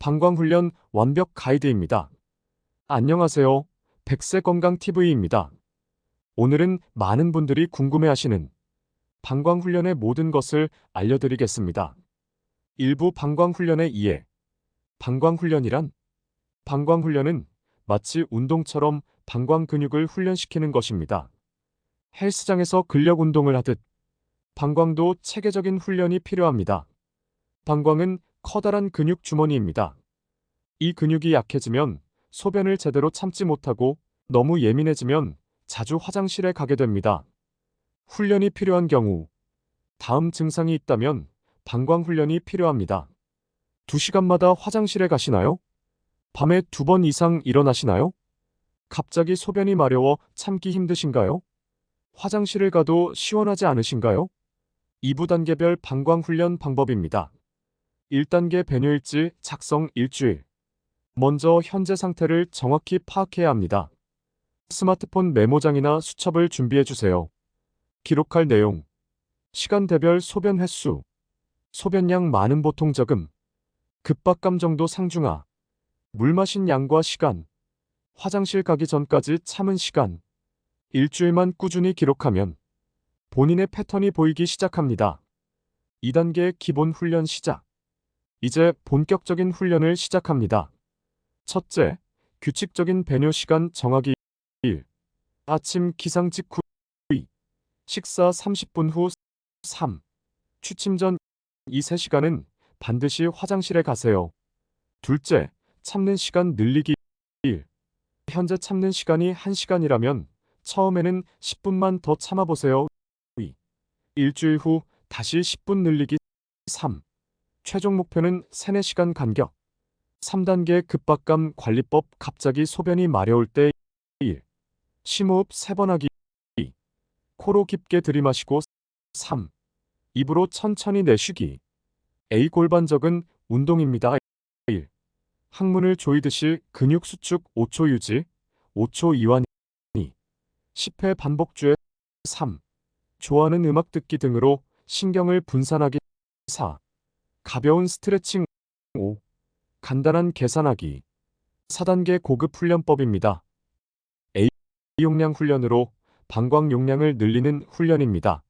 방광훈련 완벽 가이드입니다. 안녕하세요. 백세건강TV입니다. 오늘은 많은 분들이 궁금해하시는 방광훈련의 모든 것을 알려드리겠습니다. 일부 방광훈련의 이해. 방광훈련이란? 방광훈련은 마치 운동처럼 방광 근육을 훈련시키는 것입니다. 헬스장에서 근력 운동을 하듯 방광도 체계적인 훈련이 필요합니다. 방광은 커다란 근육 주머니입니다. 이 근육이 약해지면 소변을 제대로 참지 못하고 너무 예민해지면 자주 화장실에 가게 됩니다. 훈련이 필요한 경우 다음 증상이 있다면 방광훈련이 필요합니다. 2시간마다 화장실에 가시나요? 밤에 2번 이상 일어나시나요? 갑자기 소변이 마려워 참기 힘드신가요? 화장실을 가도 시원하지 않으신가요? 2부 단계별 방광훈련 방법입니다. 1단계 배뇨일지 작성 일주일. 먼저 현재 상태를 정확히 파악해야 합니다. 스마트폰 메모장이나 수첩을 준비해 주세요. 기록할 내용, 시간대별 소변 횟수, 소변량 많은 보통 적음, 급박감 정도 상중하, 물 마신 양과 시간, 화장실 가기 전까지 참은 시간, 일주일만 꾸준히 기록하면 본인의 패턴이 보이기 시작합니다. 2단계 기본 훈련 시작. 이제 본격적인 훈련을 시작합니다. 첫째, 규칙적인 배뇨 시간 정하기. 1. 아침 기상 직후. 2. 식사 30분 후. 3. 취침 전. 이 3시간은 반드시 화장실에 가세요. 둘째, 참는 시간 늘리기. 1. 현재 참는 시간이 1시간이라면 처음에는 10분만 더 참아보세요. 2. 일주일 후 다시 10분 늘리기. 3. 최종 목표는 3, 4시간 간격. 3단계 급박감 관리법. 갑자기 소변이 마려울 때. 1. 심호흡 3번 하기. 2. 코로 깊게 들이마시고. 3. 입으로 천천히 내쉬기. A. 골반적은 운동입니다. 1. 항문을 조이듯이 근육 수축 5초 유지, 5초 이완. 2. 10회 반복 주에. 3. 좋아하는 음악 듣기 등으로 신경을 분산하기. 4. 가벼운 스트레칭. 5. 간단한 계산하기. 4단계 고급 훈련법입니다. A. 용량 훈련으로 방광 용량을 늘리는 훈련입니다.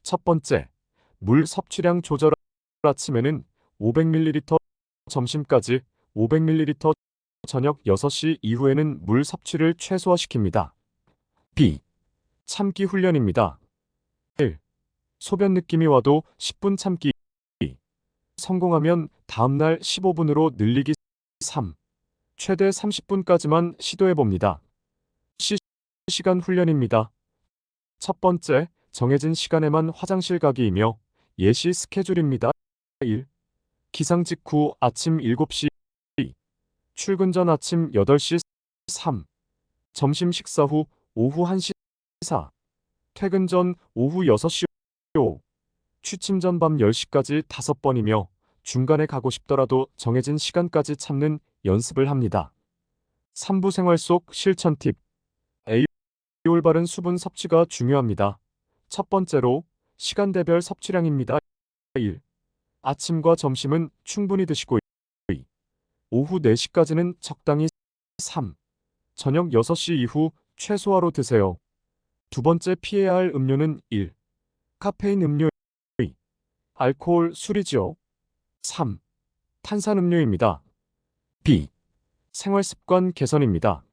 첫 번째, 물 섭취량 조절. 아침에는 500ml, 점심까지 500ml, 저녁 6시 이후에는 물 섭취를 최소화시킵니다. B. 참기 훈련입니다. 1. 소변 느낌이 와도 10분 참기. 2. 성공하면 다음날 15분으로 늘리기. 3. 최대 30분까지만 시도해봅니다. C. 시간 훈련입니다. 첫 번째, 정해진 시간에만 화장실 가기이며 예시 스케줄입니다. 1. 기상 직후 아침 7시. 2. 출근 전 아침 8시. 3. 점심 식사 후 오후 1시. 4. 퇴근 전 오후 6시. 5. 취침 전 밤 10시까지 5번이며 중간에 가고 싶더라도 정해진 시간까지 참는 연습을 합니다. 3부 생활 속 실천 팁. A. 올바른 수분 섭취가 중요합니다. 첫 번째로 시간대별 섭취량입니다. 1. 아침과 점심은 충분히 드시고. 2. 오후 4시까지는 적당히. 3. 저녁 6시 이후 최소화로 드세요. 두 번째 피해야 할 음료는 1. 카페인 음료. 2. 알코올 술이지요. 3. 탄산음료입니다. B. 생활습관 개선입니다.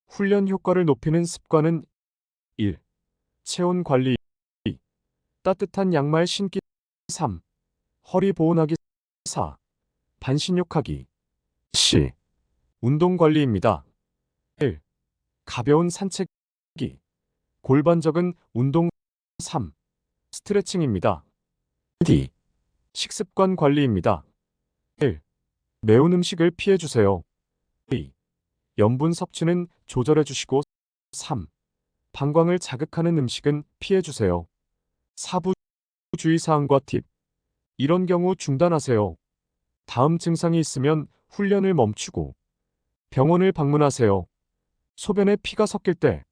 훈련 효과를 높이는 습관은 1. 체온 관리. 2. 따뜻한 양말 신기. 3. 허리 보온하기. 4. 반신욕하기. C. 운동 관리입니다. 1. 가벼운 산책기. 골반적은 운동. 3. 스트레칭입니다. D. 식습관 관리입니다. 1. 매운 음식을 피해주세요. 2. 염분 섭취는 조절해주시고. 3. 방광을 자극하는 음식은 피해주세요. 4부 주의사항과 팁. 이런 경우 중단하세요. 다음 증상이 있으면 훈련을 멈추고 병원을 방문하세요. 소변에 피가 섞일 때,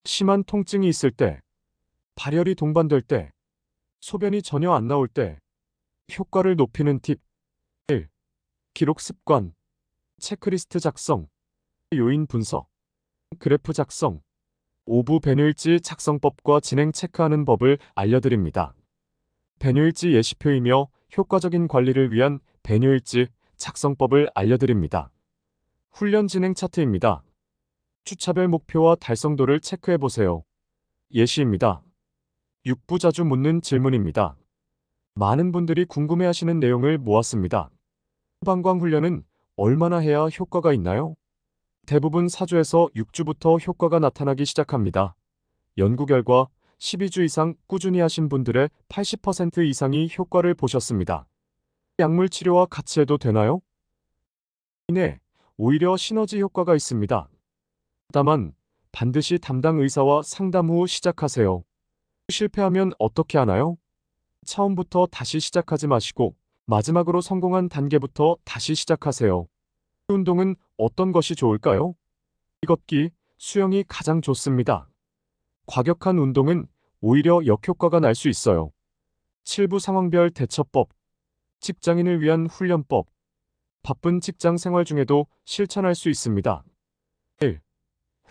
심한 통증이 있을 때, 발열이 동반될 때, 소변이 전혀 안 나올 때, 효과를 높이는 팁. 1. 기록 습관, 체크리스트 작성, 요인 분석, 그래프 작성, 오부 배뇨일지 작성법과 진행 체크하는 법을 알려드립니다. 배뇨일지 예시표이며 효과적인 관리를 위한 배뇨일지 작성법을 알려드립니다. 훈련 진행 차트입니다. 주차별 목표와 달성도를 체크해보세요. 예시입니다. 6부 자주 묻는 질문입니다. 많은 분들이 궁금해하시는 내용을 모았습니다. 방광 훈련은 얼마나 해야 효과가 있나요? 대부분 4주에서 6주부터 효과가 나타나기 시작합니다. 연구 결과 12주 이상 꾸준히 하신 분들의 80% 이상이 효과를 보셨습니다. 약물 치료와 같이 해도 되나요? 네, 오히려 시너지 효과가 있습니다. 다만 반드시 담당 의사와 상담 후 시작하세요. 실패하면 어떻게 하나요? 처음부터 다시 시작하지 마시고 마지막으로 성공한 단계부터 다시 시작하세요. 운동은 어떤 것이 좋을까요? 걷기, 수영이 가장 좋습니다. 과격한 운동은 오히려 역효과가 날 수 있어요. 7부 상황별 대처법, 직장인을 위한 훈련법, 바쁜 직장 생활 중에도 실천할 수 있습니다. 1.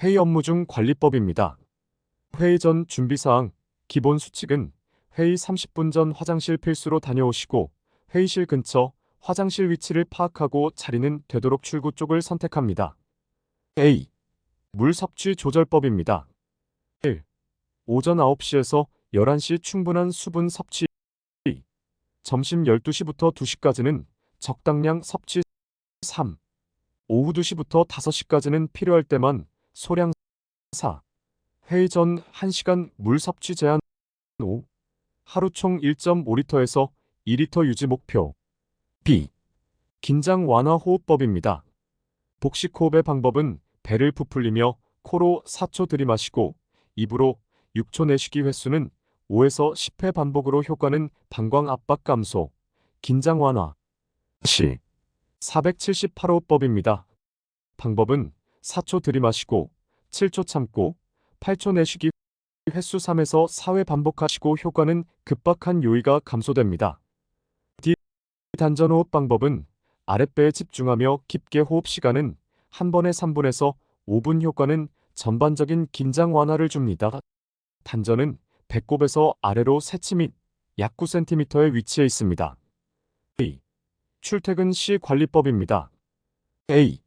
회의 업무 중 관리법입니다. 회의 전 준비사항, 기본 수칙은 회의 30분 전 화장실 필수로 다녀오시고 회의실 근처 화장실 위치를 파악하고 자리는 되도록 출구 쪽을 선택합니다. A. 물 섭취 조절법입니다. 1. 오전 9시에서 11시 충분한 수분 섭취. 2. 점심 12시부터 2시까지는 적당량 섭취. 3. 오후 2시부터 5시까지는 필요할 때만 소량. 4. 회의 전 1시간 물 섭취 제한. 5. 하루 총 1.5리터에서 2리터 유지 목표. B. 긴장 완화 호흡법입니다. 복식 호흡의 방법은 배를 부풀리며 코로 4초 들이마시고 입으로 6초 내쉬기. 횟수는 5에서 10회 반복으로. 효과는 방광 압박 감소, 긴장 완화. C. 478호흡법입니다. 방법은 4초 들이마시고 7초 참고 8초 내쉬기. 횟수 3에서 4회 반복하시고 효과는 급박한 요의가 감소됩니다. D. 단전호흡 방법은 아랫배에 집중하며 깊게 호흡. 시간은 한 번에 3분에서 5분. 효과는 전반적인 긴장 완화를 줍니다. 단전은 배꼽에서 아래로 세치 및 약 9cm에 위치해 있습니다. A. 출퇴근 시 관리법입니다. A.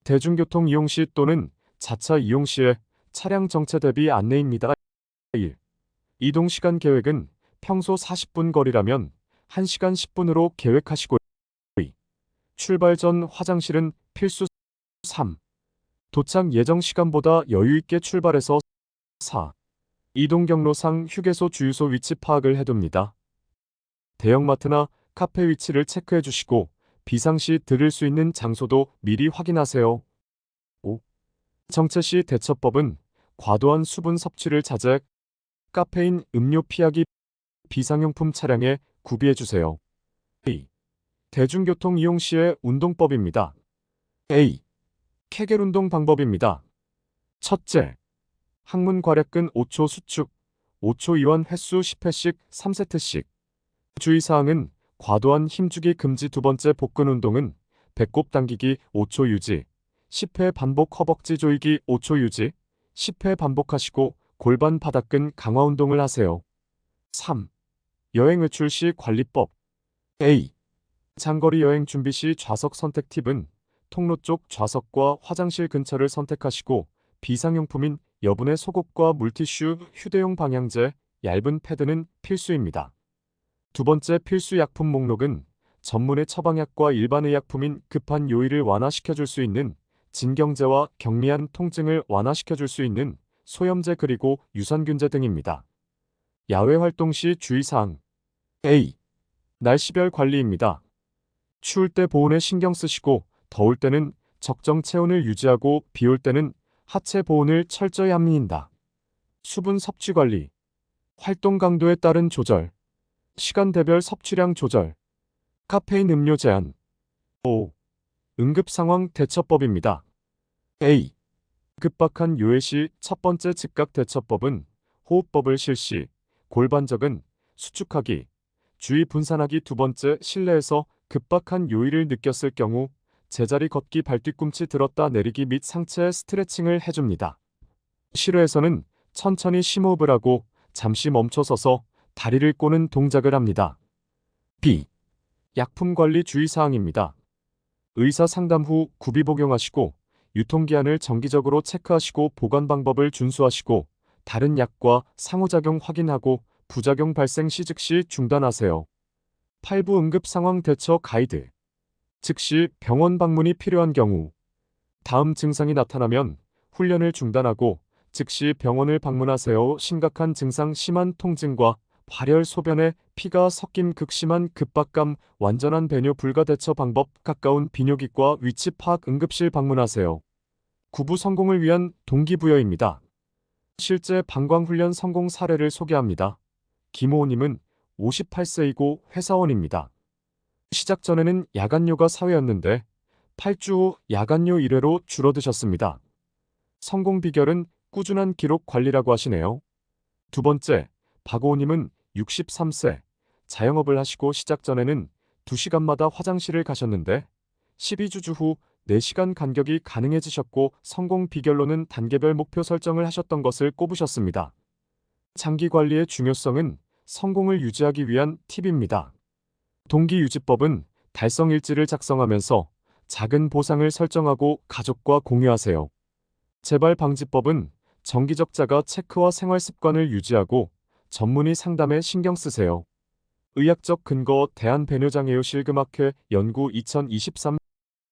대중교통 이용 시 또는 자차 이용 시에 차량 정체 대비 안내입니다. 1. 이동 시간 계획은 평소 40분 거리라면 1시간 10분으로 계획하시고. 2. 출발 전 화장실은 필수. 3. 도착 예정 시간보다 여유 있게 출발해서. 4. 이동 경로상 휴게소 주유소 위치 파악을 해둡니다. 대형마트나 카페 위치를 체크해 주시고 비상시 들을 수 있는 장소도 미리 확인하세요. 5. 정체 시 대처법은 과도한 수분 섭취를 자제, 카페인 음료 피하기, 비상용품 차량에 구비해 주세요. A. 대중교통 이용 시의 운동법입니다. A. 케겔 운동 방법입니다. 첫째, 항문 괄약근 5초 수축, 5초 이완 횟수 10회씩 3세트씩. 주의사항은 과도한 힘주기 금지. 두 번째, 복근 운동은 배꼽 당기기 5초 유지, 10회 반복. 허벅지 조이기 5초 유지, 10회 반복하시고 골반 바닥근 강화 운동을 하세요. 3. 여행 외출 시 관리법. A. 장거리 여행 준비 시 좌석 선택 팁은 통로 쪽 좌석과 화장실 근처를 선택하시고 비상용품인 여분의 속옷과 물티슈, 휴대용 방향제, 얇은 패드는 필수입니다. 두 번째, 필수 약품 목록은 전문의 처방약과 일반 의약품인 급한 요일을 완화시켜줄 수 있는 진경제와 경미한 통증을 완화시켜줄 수 있는 소염제 그리고 유산균제 등입니다. 야외 활동 시 주의사항. A. 날씨별 관리입니다. 추울 때 보온에 신경 쓰시고 더울 때는 적정 체온을 유지하고 비올 때는 하체 보온을 철저히 합니다. 수분 섭취 관리. 활동 강도에 따른 조절. 시간대별 섭취량 조절. 카페인 음료 제한. 5. 응급 상황 대처법입니다. A. 급박한 요해 시 첫 번째 즉각 대처법은 호흡법을 실시, 골반적은 수축하기, 주의 분산하기. 두 번째, 실내에서 급박한 요일을 느꼈을 경우 제자리 걷기, 발뒤꿈치 들었다 내리기 및 상체 스트레칭을 해줍니다. 실외에서는 천천히 심호흡을 하고 잠시 멈춰서서 다리를 꼬는 동작을 합니다. B. 약품 관리 주의사항입니다. 의사 상담 후 구비 복용하시고 유통기한을 정기적으로 체크하시고 보관 방법을 준수하시고 다른 약과 상호작용 확인하고 부작용 발생 시 즉시 중단하세요. 8부 응급 상황 대처 가이드. 즉시 병원 방문이 필요한 경우 다음 증상이 나타나면 훈련을 중단하고 즉시 병원을 방문하세요. 심각한 증상, 심한 통증과 발열, 소변에 피가 섞인 극심한 급박감, 완전한 배뇨 불가. 대처 방법: 가까운 비뇨기과 위치 파악, 응급실 방문하세요. 구부 성공을 위한 동기부여입니다. 실제 방광훈련 성공 사례를 소개합니다. 김호호님은 58세이고 회사원입니다. 시작 전에는 야간요가 사회였는데 8주 후 야간요 1회로 줄어드셨습니다. 성공 비결은 꾸준한 기록 관리라고 하시네요. 두 번째, 박오호님은 63세, 자영업을 하시고 시작 전에는 2시간마다 화장실을 가셨는데 12주 후 4시간 간격이 가능해지셨고 성공 비결로는 단계별 목표 설정을 하셨던 것을 꼽으셨습니다. 장기 관리의 중요성은 성공을 유지하기 위한 팁입니다. 동기유지법은 달성일지를 작성하면서 작은 보상을 설정하고 가족과 공유하세요. 재발 방지법은 정기적 자가 체크와 생활 습관을 유지하고 전문의 상담에 신경 쓰세요. 의학적 근거 대한배뇨장애요 실금학회 연구 2023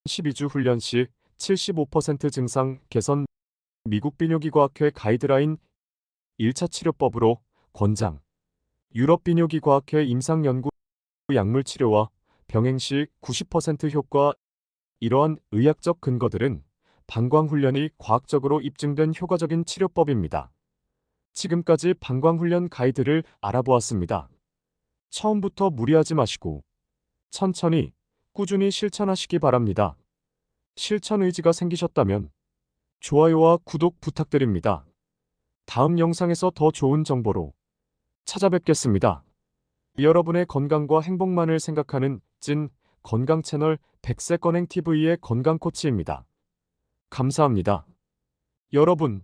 12주 훈련 시 75% 증상 개선. 미국 비뇨기과학회 가이드라인 1차 치료법으로 권장. 유럽 비뇨기과학회 임상연구 약물 치료와 병행 시 90% 효과. 이러한 의학적 근거들은 방광훈련이 과학적으로 입증된 효과적인 치료법입니다. 지금까지 방광훈련 가이드를 알아보았습니다. 처음부터 무리하지 마시고 천천히 꾸준히 실천하시기 바랍니다. 실천 의지가 생기셨다면 좋아요와 구독 부탁드립니다. 다음 영상에서 더 좋은 정보로 찾아뵙겠습니다. 여러분의 건강과 행복만을 생각하는 찐 건강 채널 백세건행TV의 건강코치입니다. 감사합니다. 여러분.